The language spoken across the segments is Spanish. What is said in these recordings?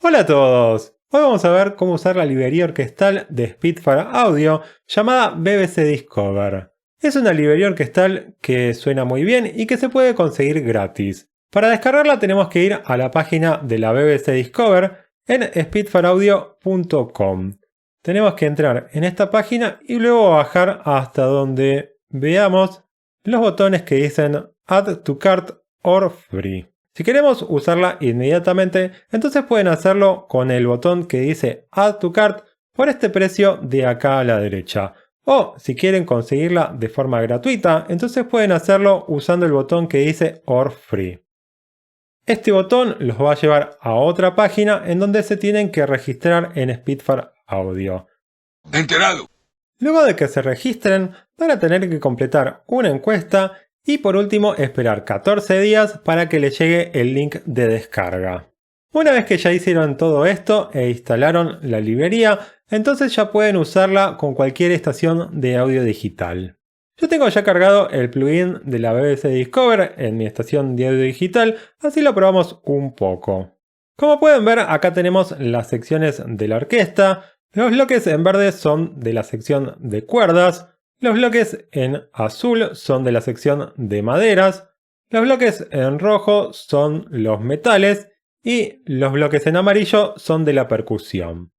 Hola a todos, hoy vamos a ver cómo usar la librería orquestal de Spitfire Audio llamada BBC Discover. Es una librería orquestal que suena muy bien y que se puede conseguir gratis. Para descargarla tenemos que ir a la página de la BBC Discover en spitfireaudio.com. Tenemos que entrar en esta página y luego bajar hasta donde veamos los botones que dicen Add to Cart or Free. Si queremos usarla inmediatamente, entonces pueden hacerlo con el botón que dice Add to Cart por este precio de acá a la derecha. O si quieren conseguirla de forma gratuita, entonces pueden hacerlo usando el botón que dice Or Free. Este botón los va a llevar a otra página en donde se tienen que registrar en Spitfire Audio. Enterado. Luego de que se registren, van a tener que completar una encuesta y por último esperar 14 días para que les llegue el link de descarga. Una vez que ya hicieron todo esto e instalaron la librería, entonces ya pueden usarla con cualquier estación de audio digital. Yo tengo ya cargado el plugin de la BBC Discover en mi estación de audio digital, así lo probamos un poco. Como pueden ver, acá tenemos las secciones de la orquesta. Los bloques en verde son de la sección de cuerdas. Los bloques en azul son de la sección de maderas, los bloques en rojo son los metales y los bloques en amarillo son de la percusión.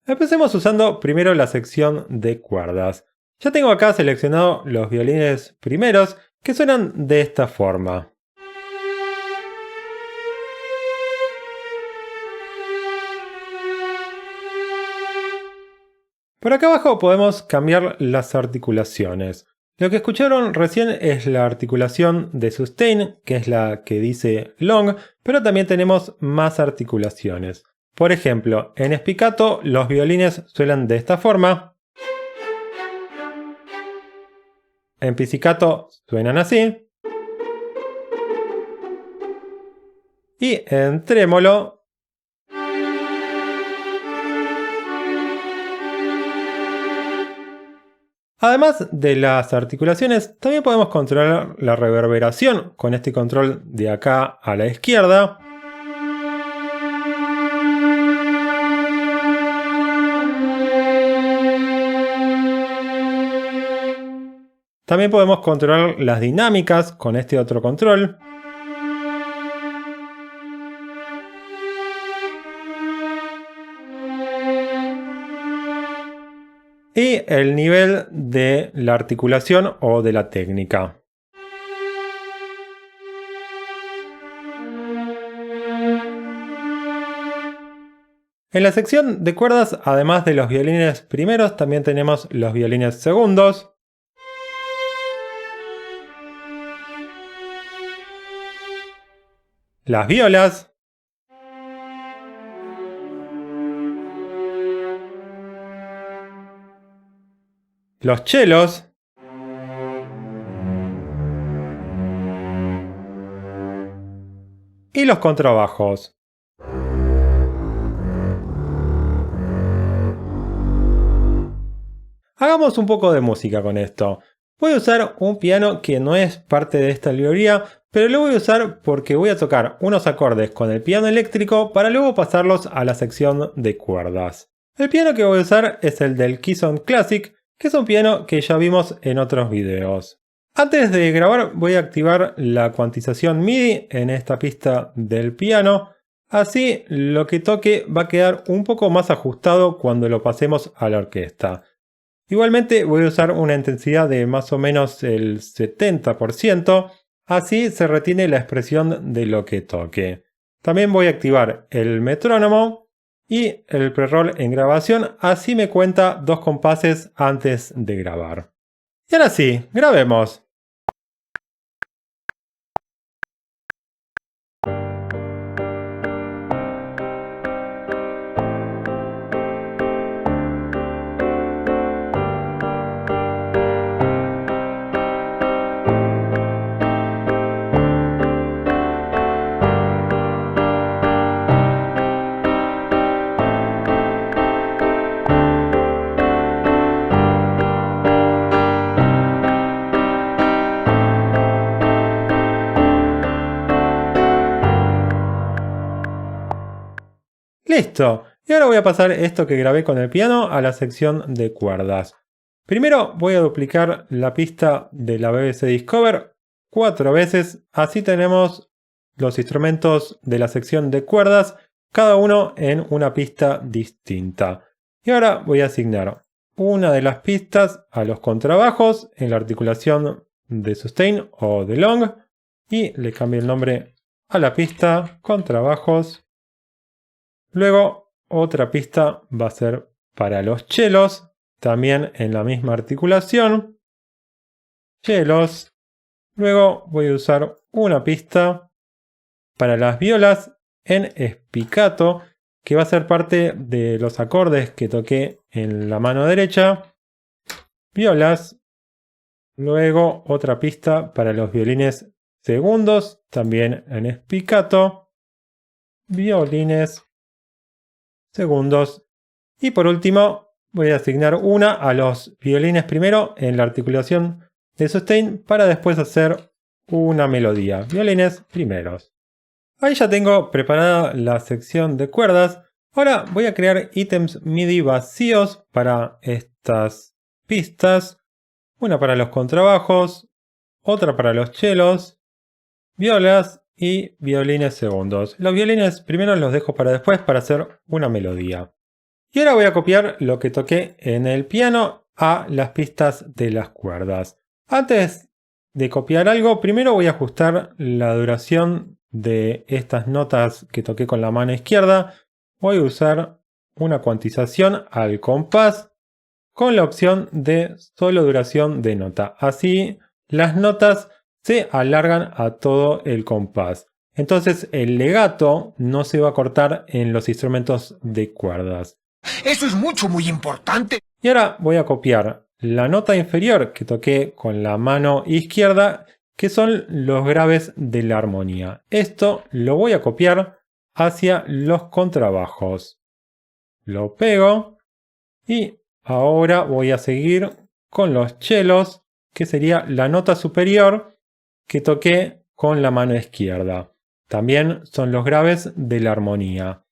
Empecemos usando primero la sección de cuerdas. Ya tengo acá seleccionado los violines primeros que suenan de esta forma. Por acá abajo podemos cambiar las articulaciones. Lo que escucharon recién es la articulación de sustain, que es la que dice long, pero también tenemos más articulaciones. Por ejemplo, en spiccato los violines suenan de esta forma. En pizzicato suenan así. Y en trémolo además de las articulaciones, también podemos controlar la reverberación con este control de acá a la izquierda. También podemos controlar las dinámicas con este otro control. Y el nivel de la articulación o de la técnica. En la sección de cuerdas, además de los violines primeros, también tenemos los violines segundos. Las violas. Los chelos. Y los contrabajos. Hagamos un poco de música con esto. Voy a usar un piano que no es parte de esta librería, pero lo voy a usar porque voy a tocar unos acordes con el piano eléctrico para luego pasarlos a la sección de cuerdas. El piano que voy a usar es el del Keysound Classic, que es un piano que ya vimos en otros videos. Antes de grabar voy a activar la cuantización MIDI en esta pista del piano, así lo que toque va a quedar un poco más ajustado cuando lo pasemos a la orquesta. Igualmente voy a usar una intensidad de más o menos el 70%, así se retiene la expresión de lo que toque. También voy a activar el metrónomo y el pre-roll en grabación, así me cuenta 2 compases antes de grabar. Y ahora sí, grabemos. ¡Listo! Y ahora voy a pasar esto que grabé con el piano a la sección de cuerdas. Primero voy a duplicar la pista de la BBC Discover 4 veces, así tenemos los instrumentos de la sección de cuerdas, cada uno en una pista distinta. Y ahora voy a asignar una de las pistas a los contrabajos en la articulación de sustain o de long, y le cambio el nombre a la pista contrabajos. Luego otra pista va a ser para los chelos, también en la misma articulación. Chelos. Luego voy a usar una pista para las violas en spiccato, que va a ser parte de los acordes que toqué en la mano derecha. Violas. Luego otra pista para los violines segundos, también en spiccato. Violines segundos. Y por último voy a asignar una a los violines primero en la articulación de sustain para después hacer una melodía. Violines primeros. Ahí ya tengo preparada la sección de cuerdas. Ahora voy a crear ítems MIDI vacíos para estas pistas. Una para los contrabajos, otra para los chelos, violas y violines segundos. Los violines primero los dejo para después para hacer una melodía. Y ahora voy a copiar lo que toqué en el piano a las pistas de las cuerdas. Antes de copiar algo, primero voy a ajustar la duración de estas notas que toqué con la mano izquierda. Voy a usar una cuantización al compás con la opción de solo duración de nota. Así las notas se alargan a todo el compás. Entonces el legato no se va a cortar en los instrumentos de cuerdas. Eso es muy importante. Y ahora voy a copiar la nota inferior que toqué con la mano izquierda, que son los graves de la armonía. Esto lo voy a copiar hacia los contrabajos. Lo pego y ahora voy a seguir con los chelos, que sería la nota superior que toqué con la mano izquierda. También son los graves de la armonía.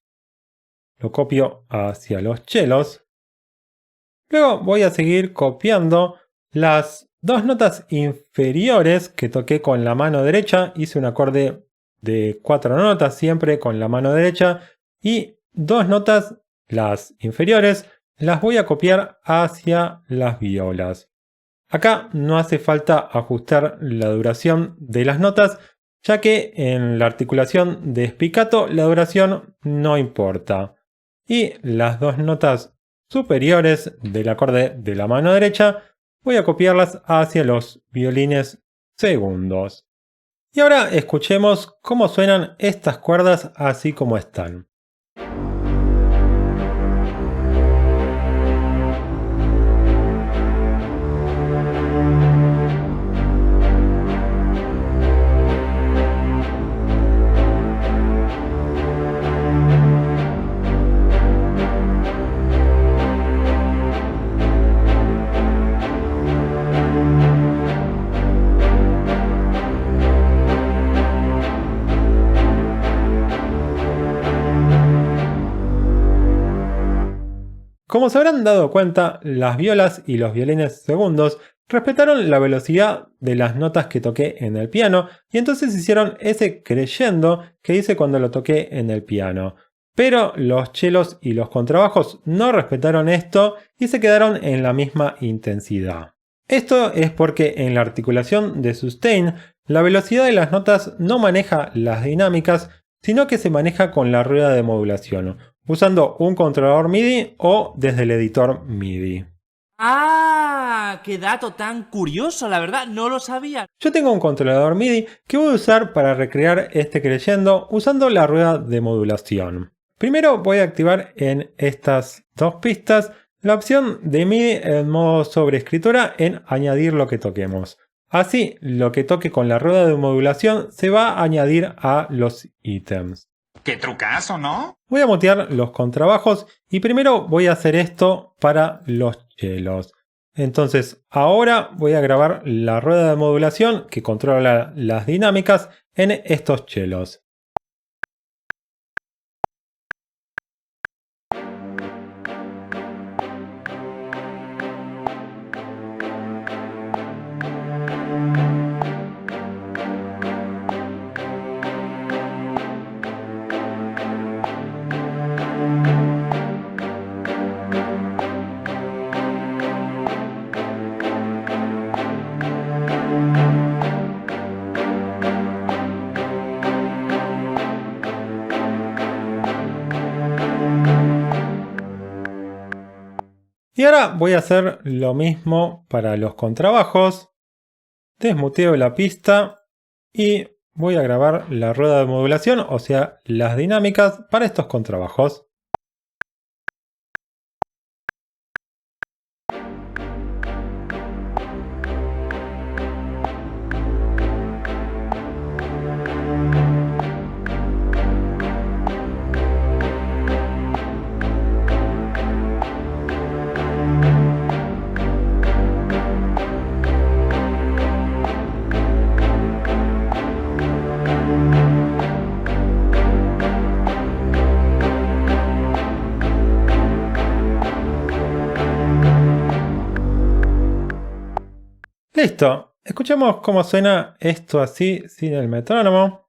Lo copio hacia los chelos. Luego voy a seguir copiando las dos notas inferiores que toqué con la mano derecha. Hice un acorde de 4 notas siempre con la mano derecha. Y dos notas, las inferiores, las voy a copiar hacia las violas. Acá no hace falta ajustar la duración de las notas, ya que en la articulación de spiccato la duración no importa. Y las dos notas superiores del acorde de la mano derecha voy a copiarlas hacia los violines segundos. Y ahora escuchemos cómo suenan estas cuerdas así como están. Como se habrán dado cuenta, las violas y los violines segundos respetaron la velocidad de las notas que toqué en el piano y entonces hicieron ese crescendo que hice cuando lo toqué en el piano. Pero los chelos y los contrabajos no respetaron esto y se quedaron en la misma intensidad. Esto es porque en la articulación de sustain la velocidad de las notas no maneja las dinámicas, sino que se maneja con la rueda de modulación, usando un controlador MIDI o desde el editor MIDI. ¡Ah! ¡Qué dato tan curioso! La verdad, no lo sabía. Yo tengo un controlador MIDI que voy a usar para recrear este crescendo usando la rueda de modulación. Primero voy a activar en estas dos pistas la opción de MIDI en modo sobreescritura en añadir lo que toquemos. Así, lo que toque con la rueda de modulación se va a añadir a los ítems. ¡Qué trucazo!, ¿no? Voy a mutear los contrabajos y primero voy a hacer esto para los chelos. Entonces ahora voy a grabar la rueda de modulación que controla las dinámicas en estos chelos. Y ahora voy a hacer lo mismo para los contrabajos. Desmuteo la pista y voy a grabar la rueda de modulación, o sea, las dinámicas para estos contrabajos. Listo, escuchemos cómo suena esto así sin el metrónomo.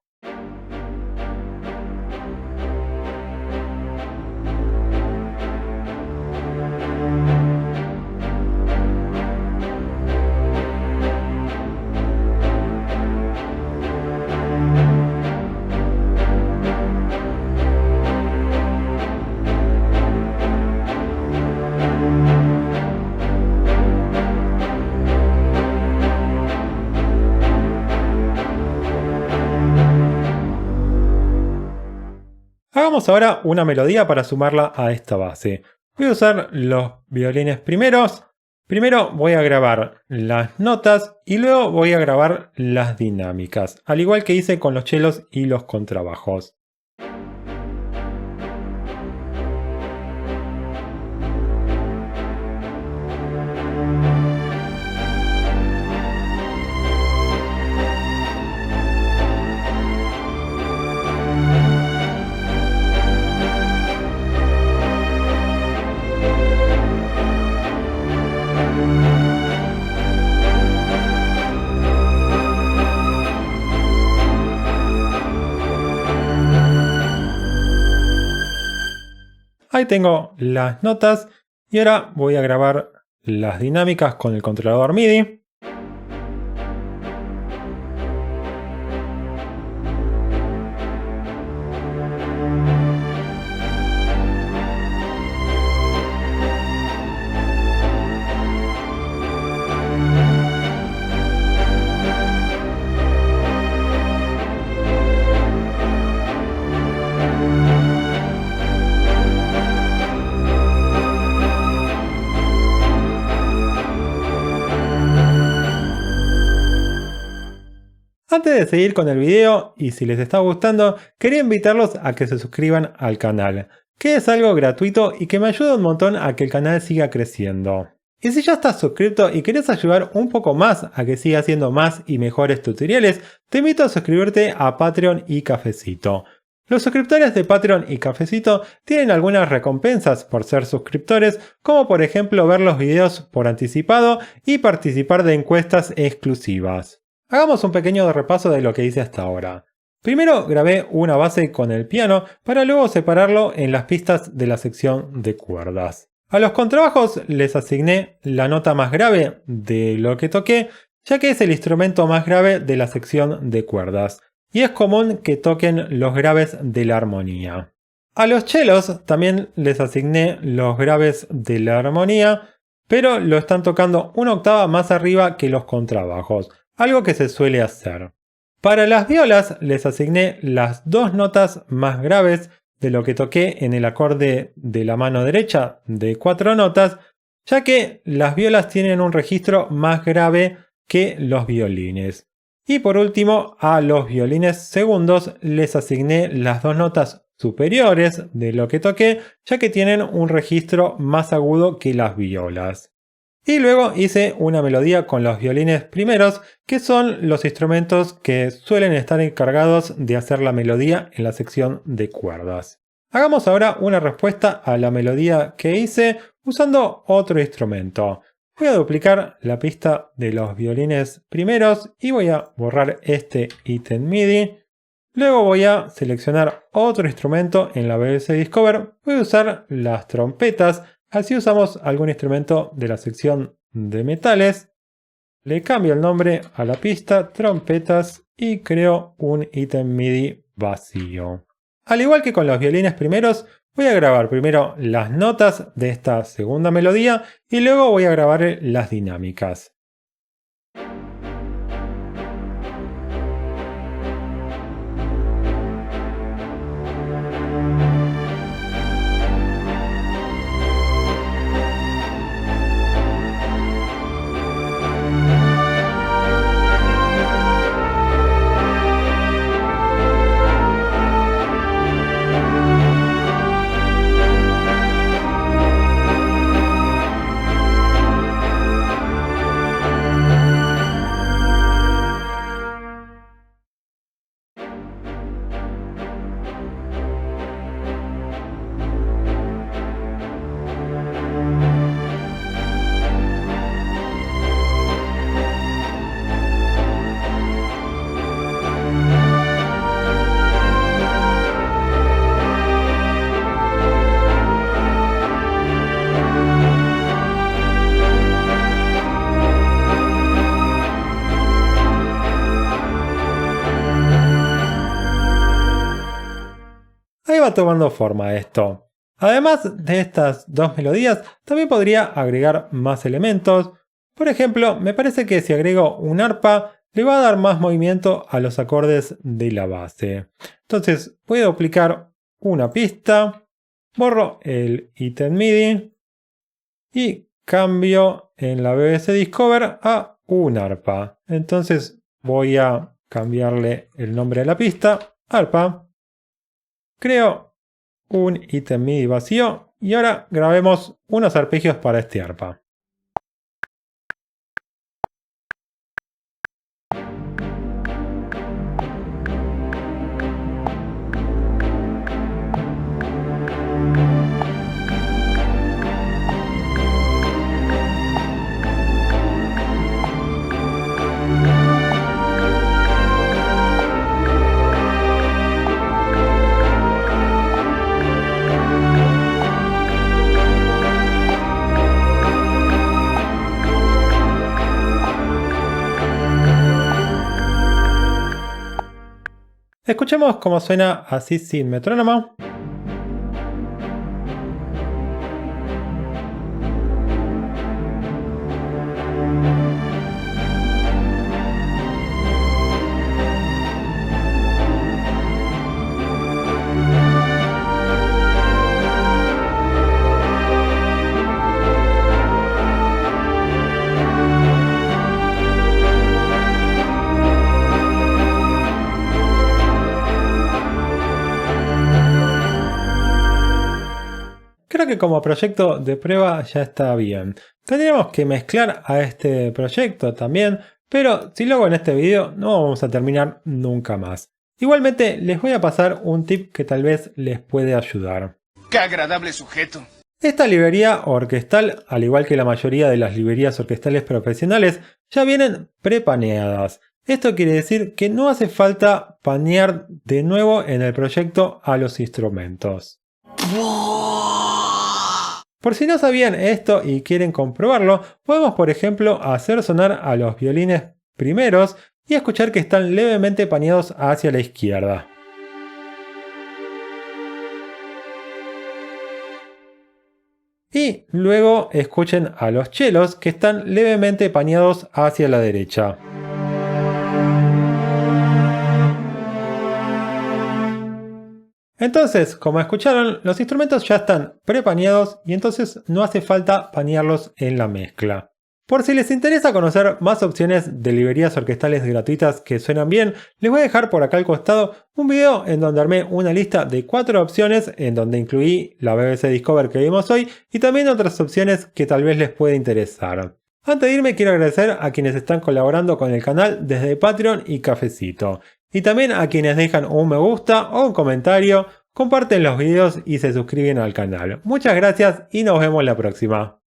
Hagamos ahora una melodía para sumarla a esta base. Voy a usar los violines primeros. Primero voy a grabar las notas y luego voy a grabar las dinámicas, al igual que hice con los chelos y los contrabajos. Ahí tengo las notas y ahora voy a grabar las dinámicas con el controlador MIDI. Antes de seguir con el video, y si les está gustando, quería invitarlos a que se suscriban al canal, que es algo gratuito y que me ayuda un montón a que el canal siga creciendo. Y si ya estás suscrito y querés ayudar un poco más a que siga haciendo más y mejores tutoriales, te invito a suscribirte a Patreon y Cafecito. Los suscriptores de Patreon y Cafecito tienen algunas recompensas por ser suscriptores, como por ejemplo ver los videos por anticipado y participar de encuestas exclusivas. Hagamos un pequeño repaso de lo que hice hasta ahora. Primero grabé una base con el piano para luego separarlo en las pistas de la sección de cuerdas. A los contrabajos les asigné la nota más grave de lo que toqué, ya que es el instrumento más grave de la sección de cuerdas, y es común que toquen los graves de la armonía. A los chelos también les asigné los graves de la armonía, pero lo están tocando una octava más arriba que los contrabajos, algo que se suele hacer. Para las violas les asigné las dos notas más graves de lo que toqué en el acorde de la mano derecha de 4 notas, ya que las violas tienen un registro más grave que los violines. Y por último, a los violines segundos les asigné las dos notas superiores de lo que toqué, ya que tienen un registro más agudo que las violas. Y luego hice una melodía con los violines primeros, que son los instrumentos que suelen estar encargados de hacer la melodía en la sección de cuerdas. Hagamos ahora una respuesta a la melodía que hice usando otro instrumento. Voy a duplicar la pista de los violines primeros y voy a borrar este ítem MIDI. Luego voy a seleccionar otro instrumento en la BBC Discover. Voy a usar las trompetas. Así usamos algún instrumento de la sección de metales. Le cambio el nombre a la pista, trompetas, y creo un ítem MIDI vacío. Al igual que con los violines primeros, Voy a grabar primero las notas de esta segunda melodía y luego voy a grabar las dinámicas. Ahí va tomando forma esto. Además de estas dos melodías, también podría agregar más elementos. Por ejemplo, me parece que si agrego un arpa, le va a dar más movimiento a los acordes de la base. Entonces voy a duplicar una pista, borro el ítem MIDI y cambio en la BBC Discover a un arpa. Entonces voy a cambiarle el nombre de la pista, arpa. Creo un ítem MIDI vacío y ahora grabemos unos arpegios para este arpa. Escuchemos cómo suena así sin metrónomo. Creo que como proyecto de prueba ya está bien. Tendríamos que mezclar a este proyecto también, pero si lo hago en este video no vamos a terminar nunca más. Igualmente les voy a pasar un tip que tal vez les puede ayudar. ¡Qué agradable sujeto! Esta librería orquestal, al igual que la mayoría de las librerías orquestales profesionales, ya vienen prepaneadas. Esto quiere decir que no hace falta panear de nuevo en el proyecto a los instrumentos. Por si no sabían esto y quieren comprobarlo, podemos por ejemplo hacer sonar a los violines primeros y escuchar que están levemente paneados hacia la izquierda. Y luego escuchen a los chelos que están levemente paneados hacia la derecha. Entonces, como escucharon, los instrumentos ya están prepaneados y entonces no hace falta panearlos en la mezcla. Por si les interesa conocer más opciones de librerías orquestales gratuitas que suenan bien, les voy a dejar por acá al costado un video en donde armé una lista de 4 opciones en donde incluí la BBC Discover que vimos hoy y también otras opciones que tal vez les pueda interesar. Antes de irme quiero agradecer a quienes están colaborando con el canal desde Patreon y Cafecito. Y también a quienes dejan un me gusta o un comentario, comparten los videos y se suscriben al canal. Muchas gracias y nos vemos la próxima.